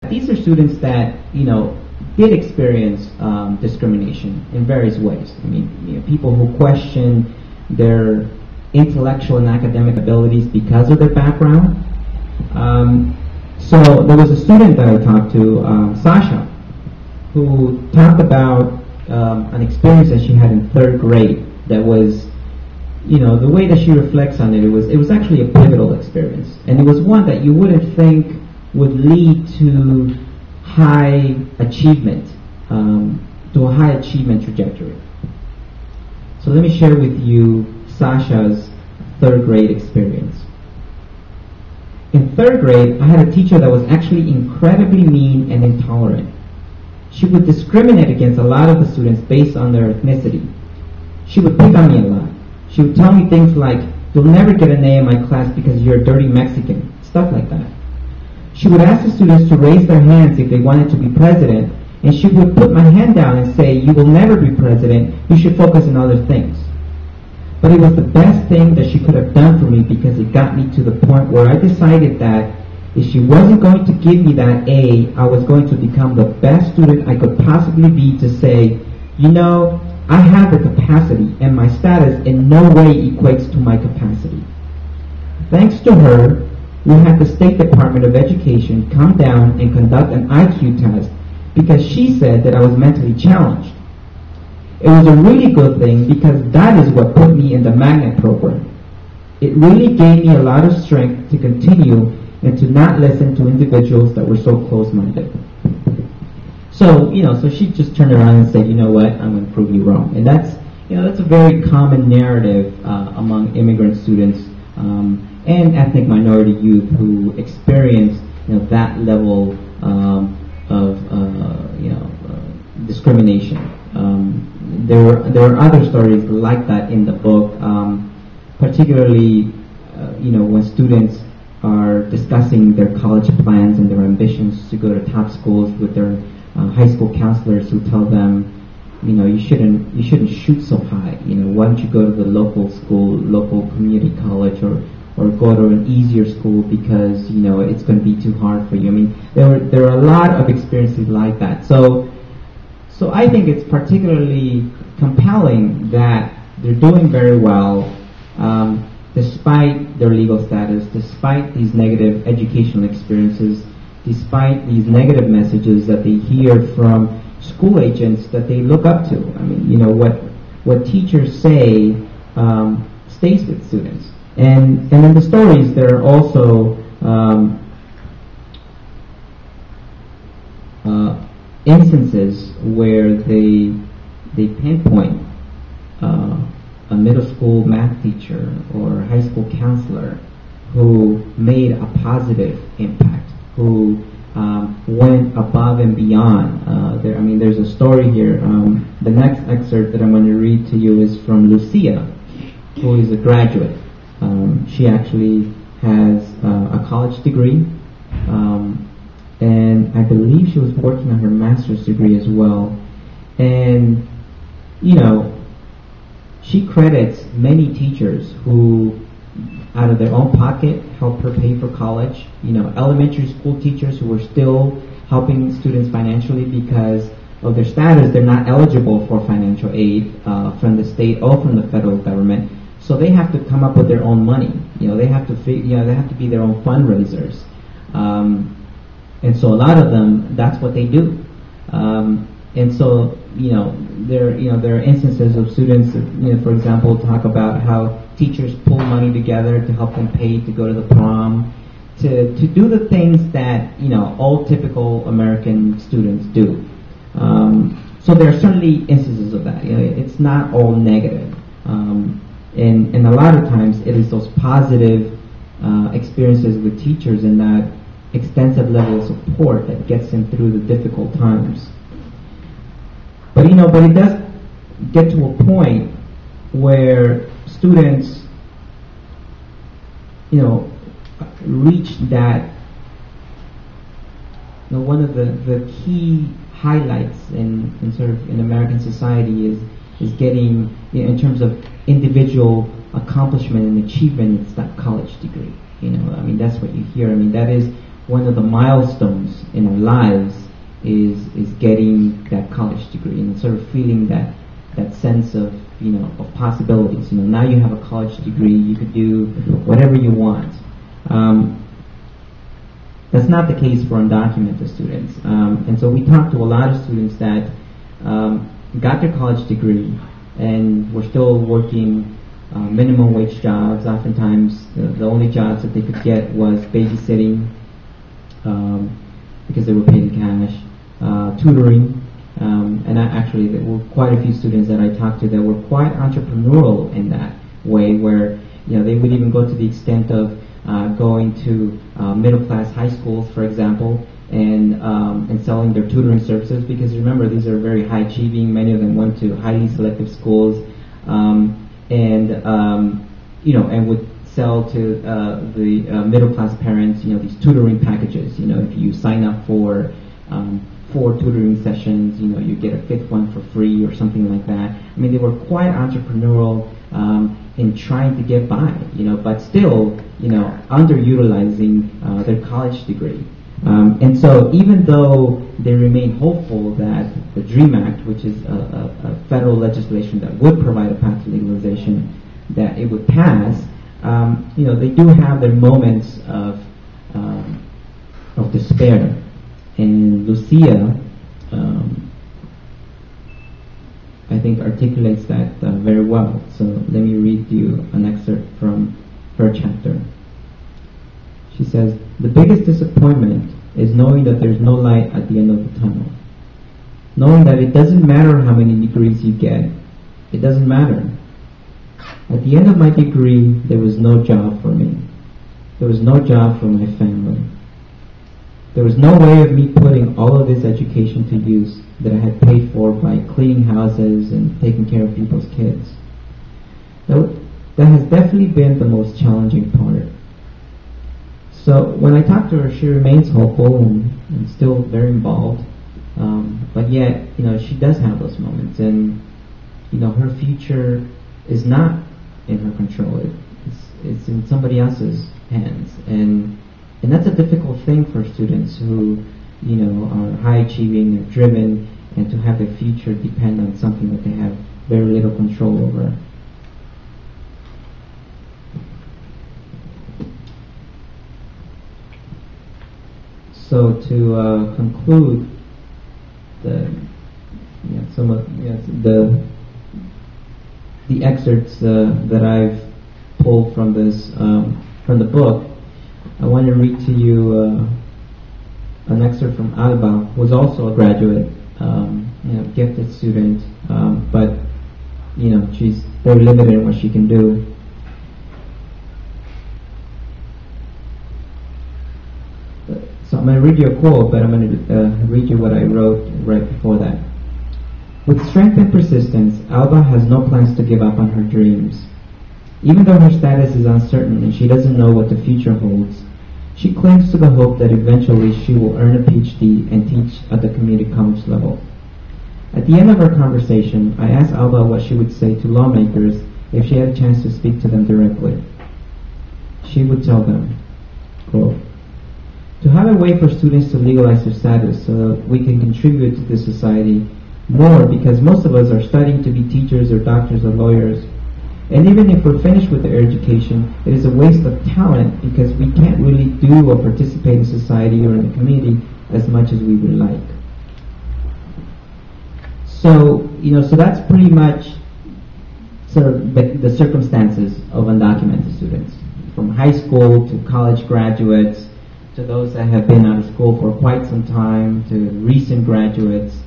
These are students that, did experience discrimination in various ways. I mean, people who question their intellectual and academic abilities because of their background. So there was a student that I talked to, Sasha, who talked about an experience that she had in 3rd grade that was, the way that she reflects on it, it was actually a pivotal experience. And it was one that you wouldn't think would lead to high achievement, to a high achievement trajectory. So let me share with you Sasha's 3rd grade experience. In 3rd grade, I had a teacher that was actually incredibly mean and intolerant. She would discriminate against a lot of the students based on their ethnicity. She would pick on me a lot. She would tell me things like, "You'll never get an A in my class because you're a dirty Mexican," stuff like that. She would ask the students to raise their hands if they wanted to be president, and she would put my hand down and say, "You will never be president, you should focus on other things." But it was the best thing that she could have done for me, because it got me to the point where I decided that if she wasn't going to give me that A, I was going to become the best student I could possibly be, to say, I have the capacity, and my status in no way equates to my capacity. Thanks to her, we had the State Department of Education come down and conduct an IQ test, because she said that I was mentally challenged. It was a really good thing, because that is what put me in the magnet program. It really gave me a lot of strength to continue and to not listen to individuals that were so close-minded. So, so she just turned around and said, "You know what, I'm going to prove you wrong." And that's a very common narrative among immigrant students and ethnic minority youth who experience, that level of discrimination. There are other stories like that in the book, particularly, when students are discussing their college plans and their ambitions to go to top schools with their high school counselors, who tell them, you shouldn't shoot so high. Why don't you go to the local school, local community college, or go to an easier school because it's going to be too hard for you. I mean, there are a lot of experiences like that. So I think it's particularly compelling that they're doing very well, despite their legal status, despite these negative educational experiences, despite these negative messages that they hear from school agents that they look up to. I mean, what teachers say stays with students. And in the stories, there are also instances where they pinpoint a middle school math teacher or high school counselor who made a positive impact, who went above and beyond. There's a story here. The next excerpt that I'm going to read to you is from Lucia, who is a graduate. She actually has a college degree, and I believe she was working on her master's degree as well. And, she credits many teachers who, out of their own pocket, helped her pay for college. Elementary school teachers who were still helping students financially because of their status. They're not eligible for financial aid from the state or from the federal government. So they have to come up with their own money. They have to they have to be their own fundraisers. And so a lot of them, that's what they do. And so, there are instances of students that, for example, talk about how teachers pull money together to help them pay to go to the prom, to do the things that, all typical American students do. So there are certainly instances of that. It's not all negative. And a lot of times it is those positive experiences with teachers and that extensive level of support that gets them through the difficult times. But it does get to a point where students, reach that. One of the key highlights in sort of in American society is getting, in terms of individual accomplishment and achievement, it's that college degree. That's what you hear. That is one of the milestones in our lives is getting that college degree and sort of feeling that sense of, of possibilities. Now you have a college degree, you could do whatever you want. That's not the case for undocumented students. And so we talked to a lot of students that got their college degree and were still working minimum wage jobs. Oftentimes the only jobs that they could get was babysitting, because they were paid in cash, tutoring, and actually there were quite a few students that I talked to that were quite entrepreneurial in that way, where they would even go to the extent of going to middle-class high schools, for example, and selling their tutoring services, because remember, these are very high-achieving. Many of them went to highly selective schools, and would sell to the middle-class parents, these tutoring packages. If you sign up for 4 tutoring sessions, you get a 5th one for free or something like that. I mean, they were quite entrepreneurial in trying to get by, but still, underutilizing their college degree. And so even though they remain hopeful that the DREAM Act, which is a federal legislation that would provide a path to legalization, that it would pass, they do have their moments of despair. And Lucia, I think, articulates that very well. So let me read you an excerpt from her chapter. She says, "The biggest disappointment is knowing that there's no light at the end of the tunnel. Knowing that it doesn't matter how many degrees you get. It doesn't matter. At the end of my degree, there was no job for me. There was no job for my family. There was no way of me putting all of this education to use that I had paid for by cleaning houses and taking care of people's kids. That has definitely been the most challenging part." So when I talk to her, she remains hopeful and still very involved, but yet, she does have those moments, and her future is not in her control. It's in somebody else's hands, and that's a difficult thing for students who, are high achieving and driven, and to have their future depend on something that they have very little control over. So to conclude some of the excerpts that I've pulled from this from the book, I want to read to you an excerpt from Alba, who was also a graduate, gifted student, but she's very limited in what she can do. So I'm going to read you a quote, but I'm going to read you what I wrote right before that. "With strength and persistence, Alba has no plans to give up on her dreams. Even though her status is uncertain and she doesn't know what the future holds, she clings to the hope that eventually she will earn a PhD and teach at the community college level. At the end of our conversation, I asked Alba what she would say to lawmakers if she had a chance to speak to them directly. She would tell them, quote, to have a way for students to legalize their status so that we can contribute to this society more, because most of us are studying to be teachers or doctors or lawyers. And even if we're finished with our education, it is a waste of talent because we can't really do or participate in society or in the community as much as we would like." So, so that's pretty much sort of the circumstances of undocumented students, from high school to college graduates, to those that have been out of school for quite some time, to recent graduates.